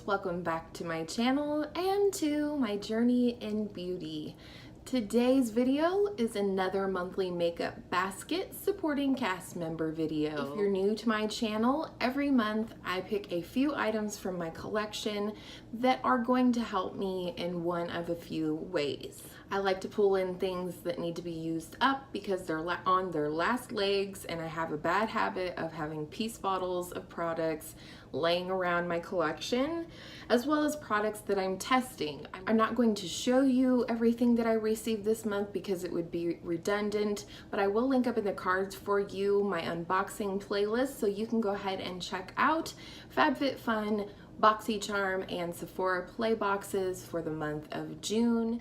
guys, welcome back to my channel and to my journey in beauty. Today's video is another monthly makeup basket supporting cast member video. If you're new to my channel, every month I pick a few items from my collection that are going to help me in one of a few ways. I like to pull in things that need to be used up because they're on their last legs, and I have a bad habit of having piece bottles of products laying around my collection, as well as products that I'm testing. I'm not going to show you everything that I received this month because it would be redundant, but I will link up in the cards for you my unboxing playlist so you can go ahead and check out FabFitFun, BoxyCharm, and Sephora Play boxes for the month of June.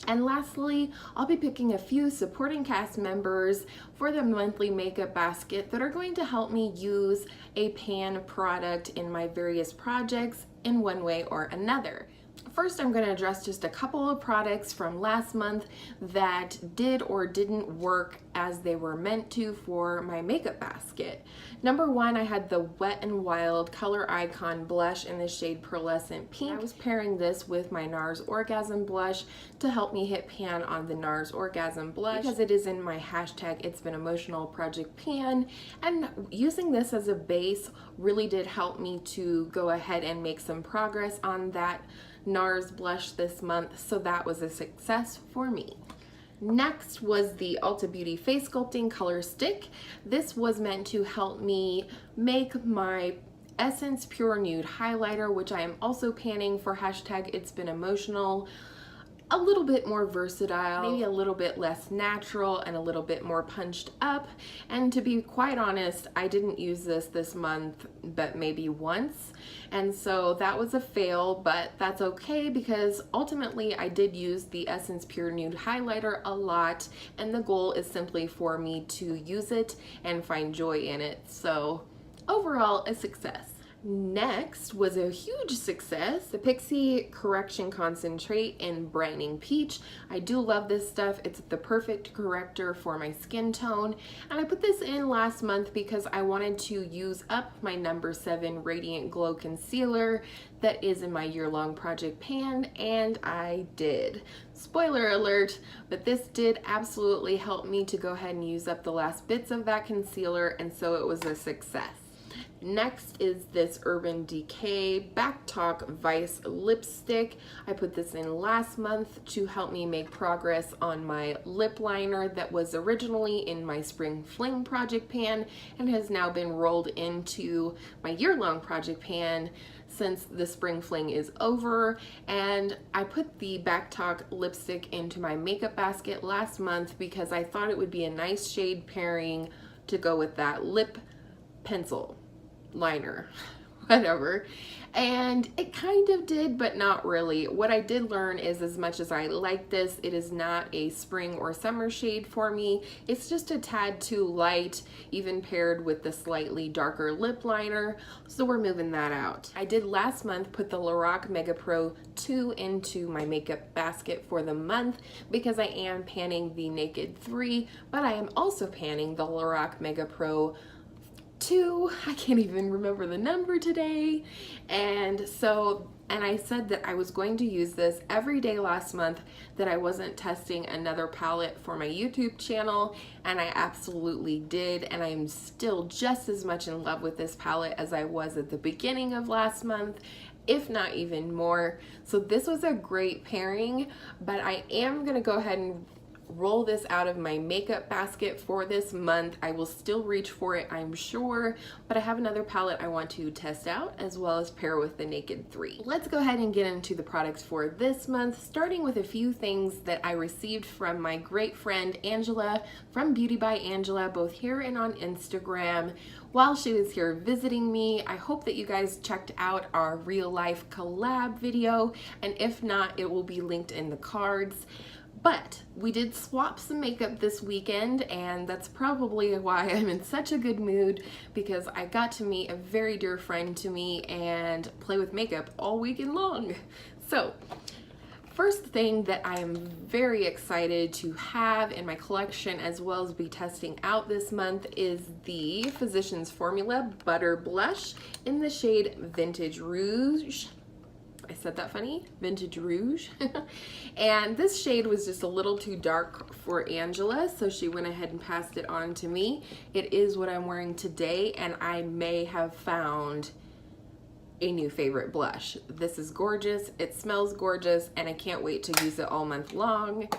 And lastly, I'll be picking a few supporting cast members for the monthly makeup basket that are going to help me use a pan product in my various projects in one way or another. First, I'm going to address just a couple of products from last month that did or didn't work as they were meant to for my makeup basket. Number one, I had the Wet n Wild Color Icon blush in the shade Pearlescent Pink. I was pairing this with my NARS Orgasm blush to help me hit pan on the NARS Orgasm blush because it is in my hashtag It's Been Emotional Project Pan, and using this as a base really did help me to go ahead and make some progress on that NARS blush this month, so that was a success for me. Next was the Ulta Beauty Face Sculpting Color Stick. This was meant to help me make my Essence Pure Nude highlighter, which I am also panning for hashtag It's Been Emotional, a little bit more versatile, maybe a little bit less natural and a little bit more punched up. And to be quite honest, I didn't use this month but maybe once, and so that was a fail, but that's okay because ultimately I did use the Essence Pure Nude highlighter a lot, and the goal is simply for me to use it and find joy in it. So overall, a success. Next was a huge success, the Pixie Correction Concentrate in Brightening Peach. I do love this stuff. It's the perfect corrector for my skin tone, and I put this in last month because I wanted to use up my number 7 Radiant Glow Concealer that is in my year-long project pan, and I did. Spoiler alert, but this did absolutely help me to go ahead and use up the last bits of that concealer, and so it was a success. Next is this Urban Decay Back Talk Vice lipstick. I put this in last month to help me make progress on my lip liner that was originally in my Spring Fling project pan and has now been rolled into my year-long project pan since the Spring Fling is over. And I put the Back Talk lipstick into my makeup basket last month because I thought it would be a nice shade pairing to go with that lip pencil liner, whatever, and it kind of did, but not really. What I did learn is, as much as I like this, it is not a spring or summer shade for me. It's just a tad too light, even paired with the slightly darker lip liner, so we're moving that out. I did last month put the Lorac Mega Pro 2 into my makeup basket for the month because I am panning the Naked 3, but I am also panning the Lorac Mega Pro 2, I can't even remember the number today, and I said that I was going to use this every day last month, that I wasn't testing another palette for my YouTube channel, and I absolutely did, and I'm still just as much in love with this palette as I was at the beginning of last month, if not even more. So this was a great pairing, but I am gonna go ahead and roll this out of my makeup basket for this month. I will still reach for it, I'm sure, but I have another palette I want to test out as well as pair with the Naked 3. Let's go ahead and get into the products for this month, starting with a few things that I received from my great friend Angela from Beauty by Angela, both here and on Instagram, while she was here visiting me. I hope that you guys checked out our real life collab video, and if not, it will be linked in the cards. But we did swap some makeup this weekend, and that's probably why I'm in such a good mood, because I got to meet a very dear friend to me and play with makeup all weekend long. So first thing that I am very excited to have in my collection as well as be testing out this month is the Physicians Formula Butter Blush in the shade Vintage Rouge. I said that funny, Vintage Rouge. And this shade was just a little too dark for Angela, so she went ahead and passed it on to me. It is what I'm wearing today, and I may have found a new favorite blush. This is gorgeous, it smells gorgeous, and I can't wait to use it all month long.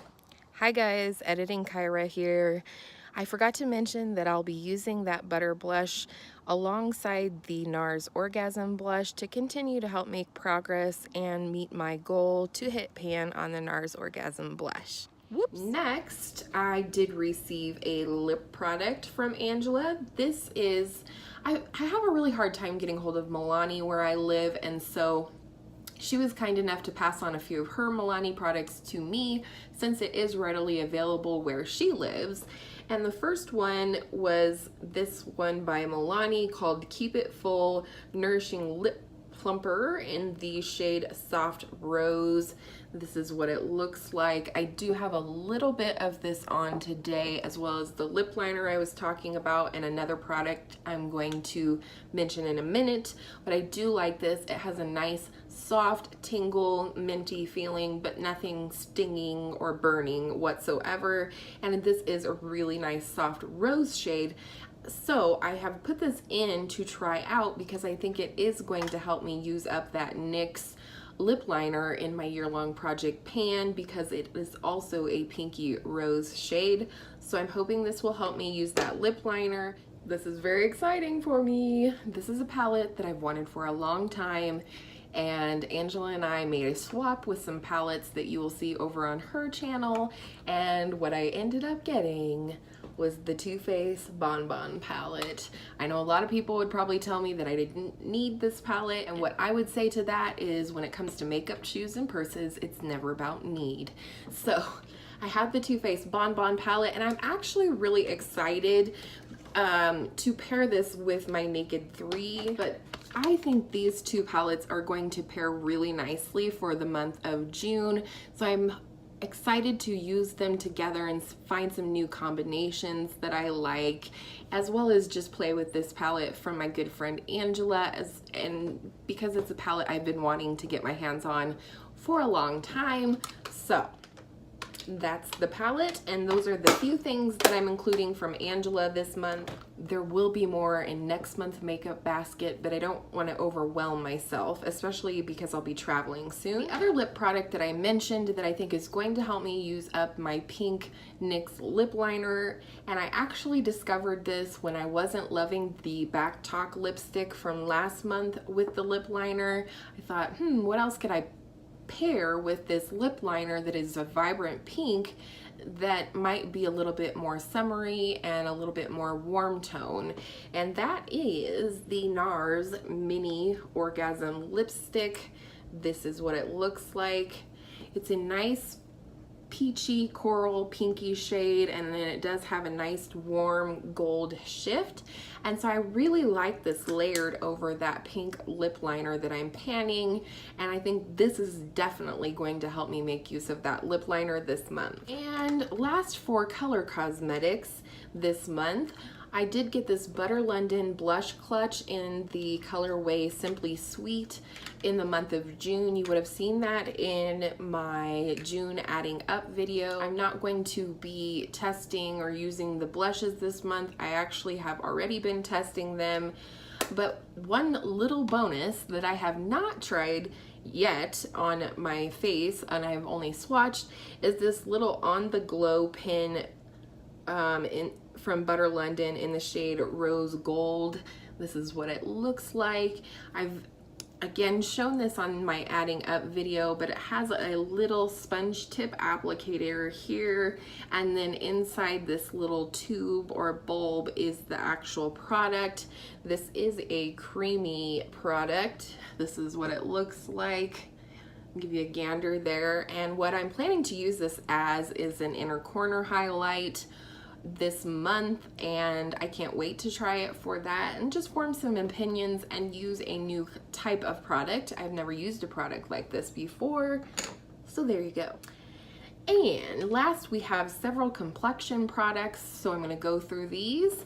Hi guys, Editing Kyra here. I forgot to mention that I'll be using that butter blush alongside the NARS Orgasm blush to continue to help make progress and meet my goal to hit pan on the NARS Orgasm blush. Whoops. Next, I did receive a lip product from Angela. This is, I have a really hard time getting hold of Milani where I live, and so she was kind enough to pass on a few of her Milani products to me since it is readily available where she lives. And the first one was this one by Milani called Keep It Full Nourishing Lip Plumper in the shade Soft Rose. This is what it looks like. I do have a little bit of this on today, as well as the lip liner I was talking about and another product I'm going to mention in a minute. But I do like this. It has a nice soft tingle minty feeling, but nothing stinging or burning whatsoever. And this is a really nice soft rose shade. So I have put this in to try out because I think it is going to help me use up that NYX lip liner in my year-long project pan, because it is also a pinky rose shade. So I'm hoping this will help me use that lip liner. This is very exciting for me. This is a palette that I've wanted for a long time, and Angela and I made a swap with some palettes that you will see over on her channel, and what I ended up getting was the Too Faced Bon Bon palette. I know a lot of people would probably tell me that I didn't need this palette, and what I would say to that is when it comes to makeup, shoes, and purses, it's never about need. So I have the Too Faced Bon Bon palette, and I'm actually really excited to pair this with my Naked 3, but I think these two palettes are going to pair really nicely for the month of June. So I'm excited to use them together and find some new combinations that I like, as well as just play with this palette from my good friend Angela, and because it's a palette I've been wanting to get my hands on for a long time. So that's the palette, and those are the few things that I'm including from Angela this month. There will be more in next month's makeup basket, but I don't want to overwhelm myself, especially because I'll be traveling soon. The other lip product that I mentioned that I think is going to help me use up my pink NYX lip liner, and I actually discovered this when I wasn't loving the Back Talk lipstick from last month with the lip liner. I thought, what else could I pair with this lip liner that is a vibrant pink that might be a little bit more summery and a little bit more warm tone, and that is the NARS Mini Orgasm lipstick. This is what it looks like. It's a nice peachy coral pinky shade, and then it does have a nice warm gold shift, and so I really like this layered over that pink lip liner that I'm panning, and I think this is definitely going to help me make use of that lip liner this month. And last, for color cosmetics this month, I did get this Butter London blush clutch in the colorway Simply Sweet in the month of June. You would have seen that in my June adding up video. I'm not going to be testing or using the blushes this month. I actually have already been testing them. But one little bonus that I have not tried yet on my face, and I've only swatched, is this little On The Glow pin from Butter London in the shade Rose Gold. This is what it looks like. I've again shown this on my adding up video, but it has a little sponge tip applicator here, and then inside this little tube or bulb is the actual product. This is a creamy product. This is what it looks like. I'll give you a gander there, and what I'm planning to use this as is an inner corner highlight this month, and I can't wait to try it for that and just form some opinions and use a new type of product. I've never used a product like this before, so there you go. And last, we have several complexion products, so I'm going to go through these.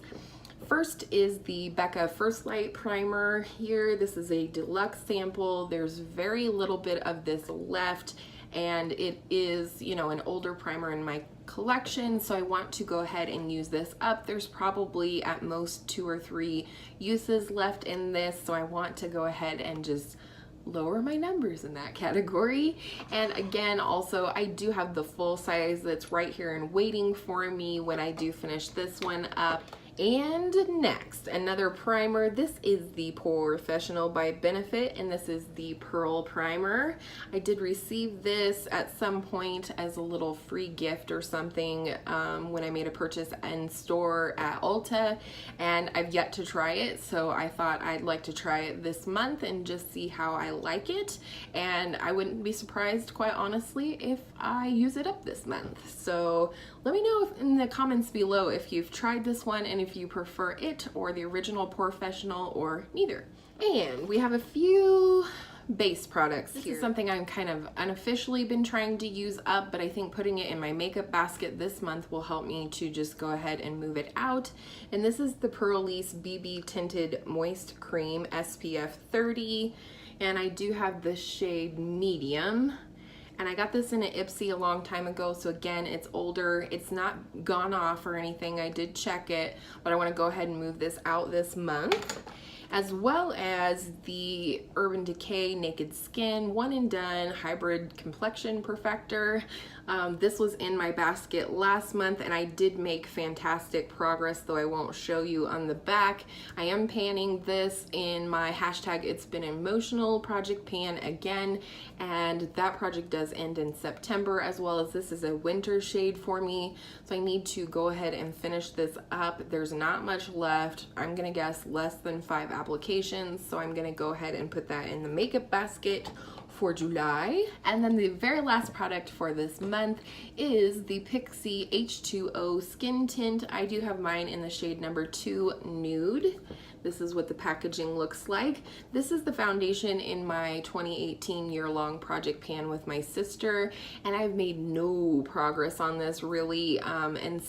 First is the Becca First Light Primer here. This is a deluxe sample. There's very little bit of this left, and it is, you know, an older primer in my collection, so I want to go ahead and use this up. There's probably at most 2 or 3 uses left in this, so I want to go ahead and just lower my numbers in that category. And again, also I do have the full size that's right here and waiting for me when I do finish this one up. And next, another primer. This is the Professional by Benefit, and this is the Pearl Primer. I did receive this at some point as a little free gift or something when I made a purchase in store at Ulta, and I've yet to try it, so I thought I'd like to try it this month and just see how I like it. And I wouldn't be surprised, quite honestly, if I use it up this month. So let me know in the comments below if you've tried this one and if you prefer it or the original Professional or neither. And we have a few base products here. This is something I'm kind of unofficially been trying to use up, but I think putting it in my makeup basket this month will help me to just go ahead and move it out. And this is the Purlisse BB Tinted Moist Cream SPF 30, and I do have the shade medium. And I got this in an Ipsy a long time ago, so again, it's older. It's not gone off or anything. I did check it, but I want to go ahead and move this out this month. As well as the Urban Decay Naked Skin One and Done Hybrid Complexion Perfector. This was in my basket last month, and I did make fantastic progress, though I won't show you on the back. I am panning this in my hashtag It's Been Emotional project pan again, and that project does end in September, as well as this is a winter shade for me, so I need to go ahead and finish this up. There's not much left. I'm gonna guess less than 5 applications, so I'm gonna go ahead and put that in the makeup basket for July. And then the very last product for this month is the Pixi H2O Skin Tint. I do have mine in the shade number 2 Nude. This is what the packaging looks like. This is the foundation in my 2018 year-long project pan with my sister, and I've made no progress on this really, and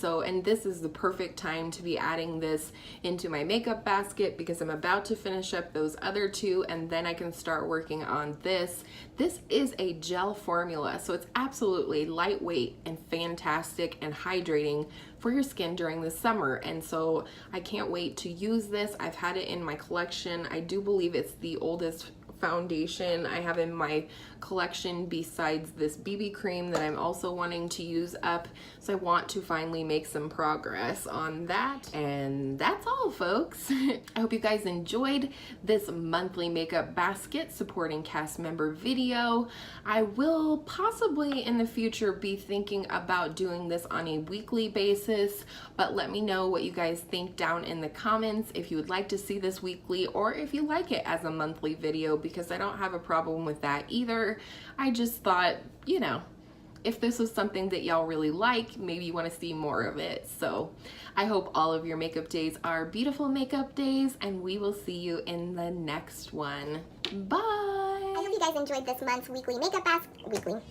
this is the perfect time to be adding this into my makeup basket because I'm about to finish up those other 2, and then I can start working on this. This is a gel formula, so it's absolutely lightweight and fantastic and hydrating for your skin during the summer, and so I can't wait to use this. I've had it in my collection. I do believe it's the oldest foundation I have in my collection besides this BB cream that I'm also wanting to use up, so I want to finally make some progress on that. And that's all, folks. I hope you guys enjoyed this monthly makeup basket supporting cast member video. I will possibly in the future be thinking about doing this on a weekly basis, but let me know what you guys think down in the comments if you would like to see this weekly or if you like it as a monthly video, because I don't have a problem with that either. I just thought, you know, if this was something that y'all really like, maybe you want to see more of it. So I hope all of your makeup days are beautiful makeup days, and we will see you in the next one. Bye! I hope you guys enjoyed this month's weekly makeup basket.